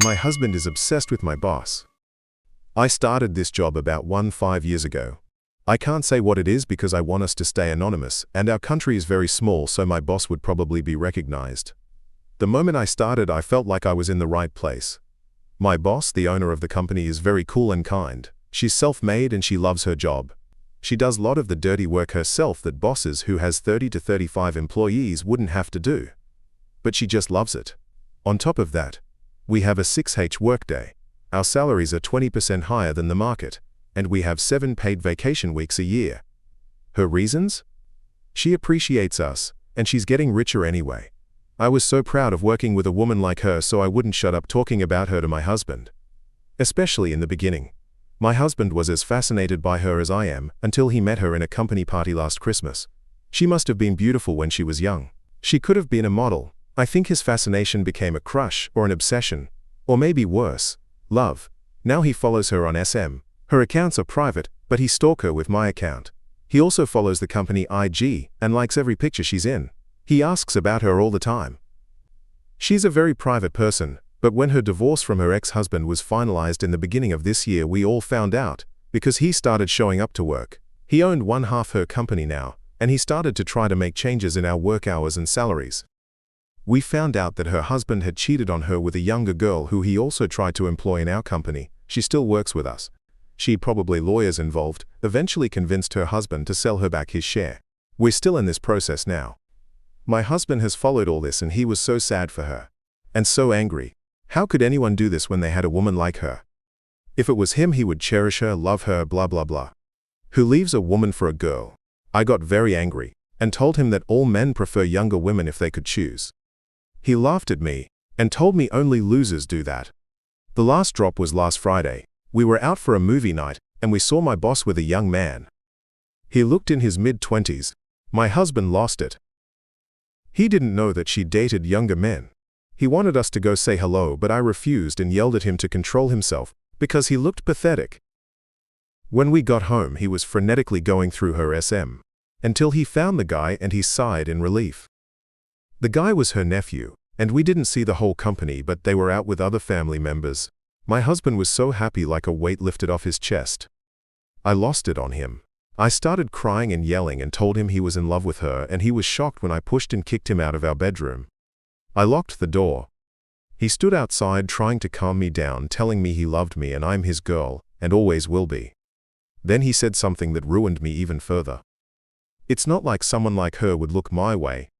My husband is obsessed with my boss. I started this job about 5 years ago. I can't say what it is because I want us to stay anonymous, and our country is very small, so my boss would probably be recognized. The moment I started, I felt like I was in the right place. My boss, the owner of the company, is very cool and kind. She's self-made and she loves her job. She does a lot of the dirty work herself that bosses who has 30 to 35 employees wouldn't have to do. But she just loves it. On top of that, we have a 6H workday. Our salaries are 20% higher than the market, and we have 7 paid vacation weeks a year. Her reasons? She appreciates us, and she's getting richer anyway. I was so proud of working with a woman like her, so I wouldn't shut up talking about her to my husband. Especially in the beginning. My husband was as fascinated by her as I am until he met her in a company party last Christmas. She must have been beautiful when she was young. She could have been a model. I think his fascination became a crush or an obsession, or maybe worse, love. Now he follows her on SM. Her accounts are private, but he stalks her with my account. He also follows the company IG and likes every picture she's in. He asks about her all the time. She's a very private person, but when her divorce from her ex-husband was finalized in the beginning of this year, we all found out, because he started showing up to work. He owned one half her company now, and he started to try to make changes in our work hours and salaries. We found out that her husband had cheated on her with a younger girl who he also tried to employ in our company. She still works with us. She, probably lawyers involved, eventually convinced her husband to sell her back his share. We're still in this process now. My husband has followed all this and he was so sad for her. And so angry. How could anyone do this when they had a woman like her? If it was him, he would cherish her, love her, blah blah blah. Who leaves a woman for a girl? I got very angry and told him that all men prefer younger women if they could choose. He laughed at me and told me only losers do that. The last drop was last Friday. We were out for a movie night and we saw my boss with a young man. He looked in his mid-20s. My husband lost it. He didn't know that she dated younger men. He wanted us to go say hello, but I refused and yelled at him to control himself because he looked pathetic. When we got home, he was frenetically going through her SM until he found the guy and he sighed in relief. The guy was her nephew, and we didn't see the whole company, but they were out with other family members. My husband was so happy, like a weight lifted off his chest. I lost it on him. I started crying and yelling and told him he was in love with her, and he was shocked when I pushed and kicked him out of our bedroom. I locked the door. He stood outside trying to calm me down, telling me he loved me and I'm his girl, and always will be. Then he said something that ruined me even further. It's not like someone like her would look my way.